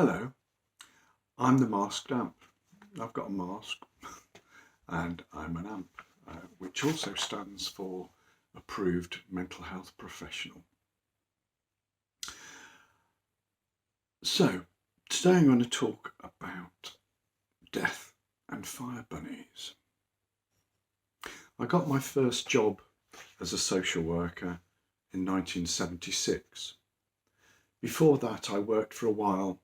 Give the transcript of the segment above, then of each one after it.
Hello, I'm the masked amp. I've got a mask and I'm an amp, which also stands for approved mental health professional. So, today I'm going to talk about death and fire bunnies. I got my first job as a social worker in 1976. Before that, I worked for a while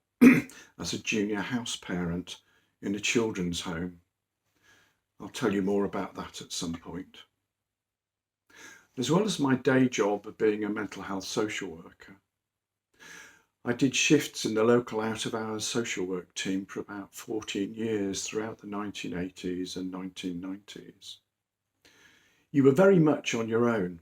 as a junior house parent in a children's home. I'll tell you more about that at some point. As well as my day job of being a mental health social worker, I did shifts in the local out-of-hours social work team for about 14 years throughout the 1980s and 1990s. You were very much on your own.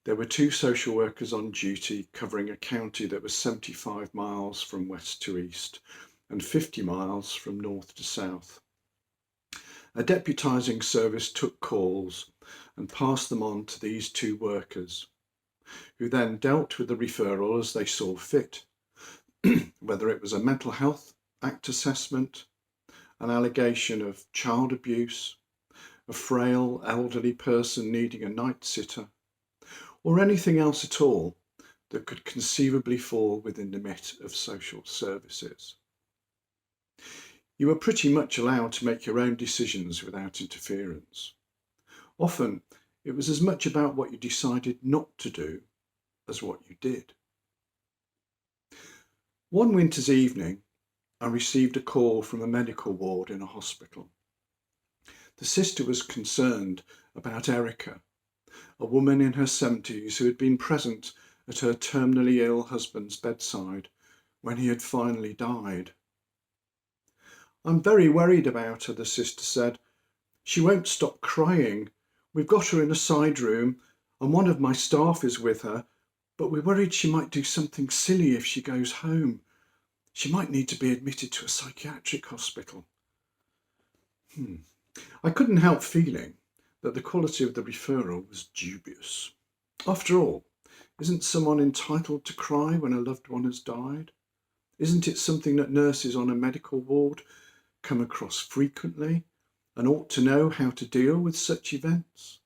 There were 2 social workers on duty covering a county that was 75 miles from west to east and 50 miles from north to south. A deputising service took calls and passed them on to these 2 workers, who then dealt with the referral as they saw fit, whether it was a mental health act assessment, an allegation of child abuse, a frail elderly person needing a night sitter, or anything else at all that could conceivably fall within the remit of social services. You were pretty much allowed to make your own decisions without interference. Often, it was as much about what you decided not to do as what you did. One winter's evening, I received a call from a medical ward in a hospital. The sister was concerned about Erica, a woman in her 70s who had been present at her terminally ill husband's bedside when he had finally died. "I'm very worried about her," the sister said. "She won't stop crying. We've got her in a side room and one of my staff is with her, but we're worried she might do something silly if she goes home. She might need to be admitted to a psychiatric hospital." I couldn't help feeling that the quality of the referral was dubious. After all, isn't someone entitled to cry when a loved one has died? Isn't it something that nurses on a medical ward come across frequently and ought to know how to deal with such events?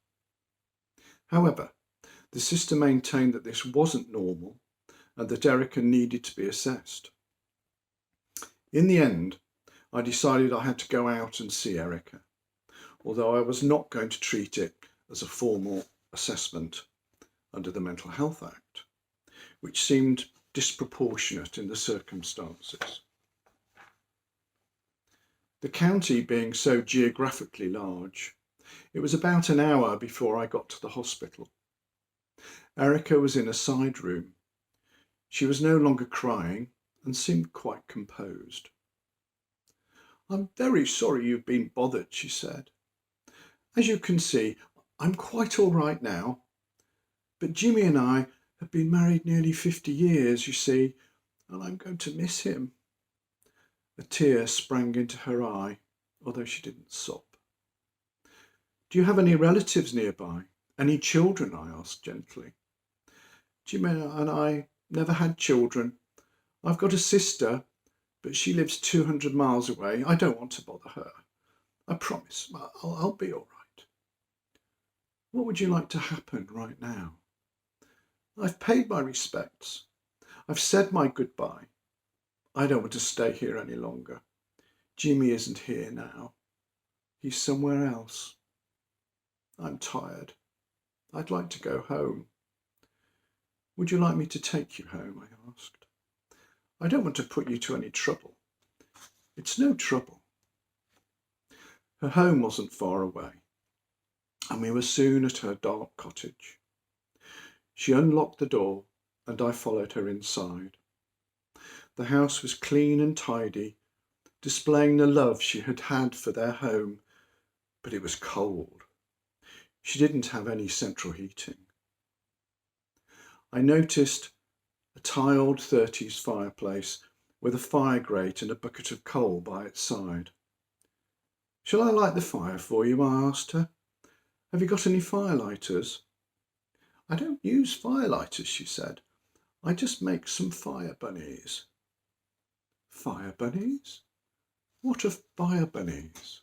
However, the sister maintained that this wasn't normal and that Erica needed to be assessed. In the end, I decided I had to go out and see Erica, although I was not going to treat it as a formal assessment under the Mental Health Act, which seemed disproportionate in the circumstances. The county being so geographically large, it was about an hour before I got to the hospital. Erica was in a side room. She was no longer crying and seemed quite composed. "I'm very sorry you've been bothered," she said. "As you can see, I'm quite all right now. But Jimmy and I have been married nearly 50 years, you see, and I'm going to miss him." A tear sprang into her eye, although she didn't sob. "Do you have any relatives nearby? Any children?" I asked gently. "Jimmy and I never had children. I've got a sister, but she lives 200 miles away. I don't want to bother her. I promise, I'll be all right." "What would you like to happen right now?" "I've paid my respects. I've said my goodbye. I don't want to stay here any longer. Jimmy isn't here now. He's somewhere else. I'm tired. I'd like to go home." "Would you like me to take you home?" I asked. "I don't want to put you to any trouble." "It's no trouble." Her home wasn't far away, and we were soon at her dark cottage. She unlocked the door and I followed her inside. The house was clean and tidy, displaying the love she had had for their home, but it was cold. She didn't have any central heating. I noticed a tiled 30s fireplace with a fire grate and a bucket of coal by its side. "Shall I light the fire for you?" I asked her. "Have you got any firelighters?" "I don't use firelighters," she said. "I just make some fire bunnies." Fire bunnies? What are fire bunnies?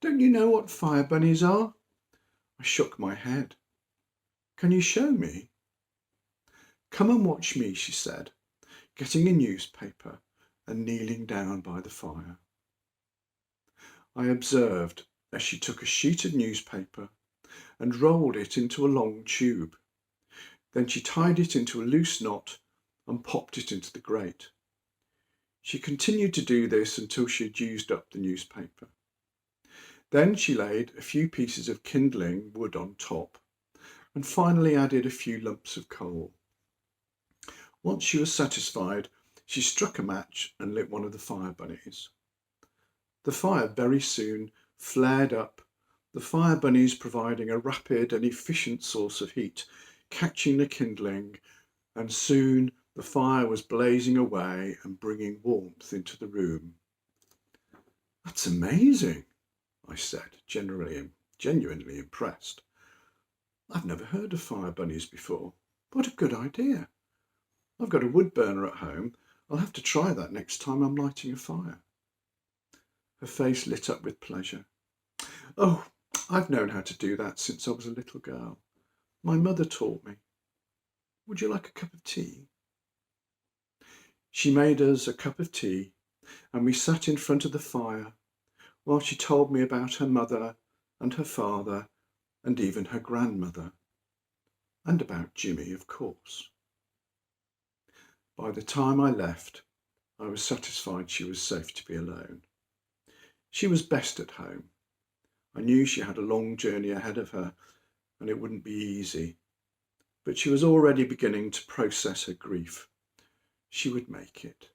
Don't you know what fire bunnies are? I shook my head. Can you show me? Come and watch me, she said, getting a newspaper and kneeling down by the fire. I observed as she took a sheet of newspaper and rolled it into a long tube. Then she tied it into a loose knot and popped it into the grate. She continued to do this until she had used up the newspaper. Then she laid a few pieces of kindling wood on top and finally added a few lumps of coal. Once she was satisfied, she struck a match and lit one of the fire bunnies. The fire very soon flared up, the fire bunnies providing a rapid and efficient source of heat, catching the kindling, and soon the fire was blazing away and bringing warmth into the room. That's amazing, I said, genuinely impressed. I've never heard of fire bunnies before. What a good idea. I've got a wood burner at home. I'll have to try that next time I'm lighting a fire. Her face lit up with pleasure. Oh, I've known how to do that since I was a little girl. My mother taught me. Would you like a cup of tea? She made us a cup of tea and we sat in front of the fire while she told me about her mother and her father and even her grandmother, and about Jimmy, of course. By the time I left, I was satisfied she was safe to be alone. She was best at home. I knew she had a long journey ahead of her and it wouldn't be easy, but she was already beginning to process her grief. She would make it.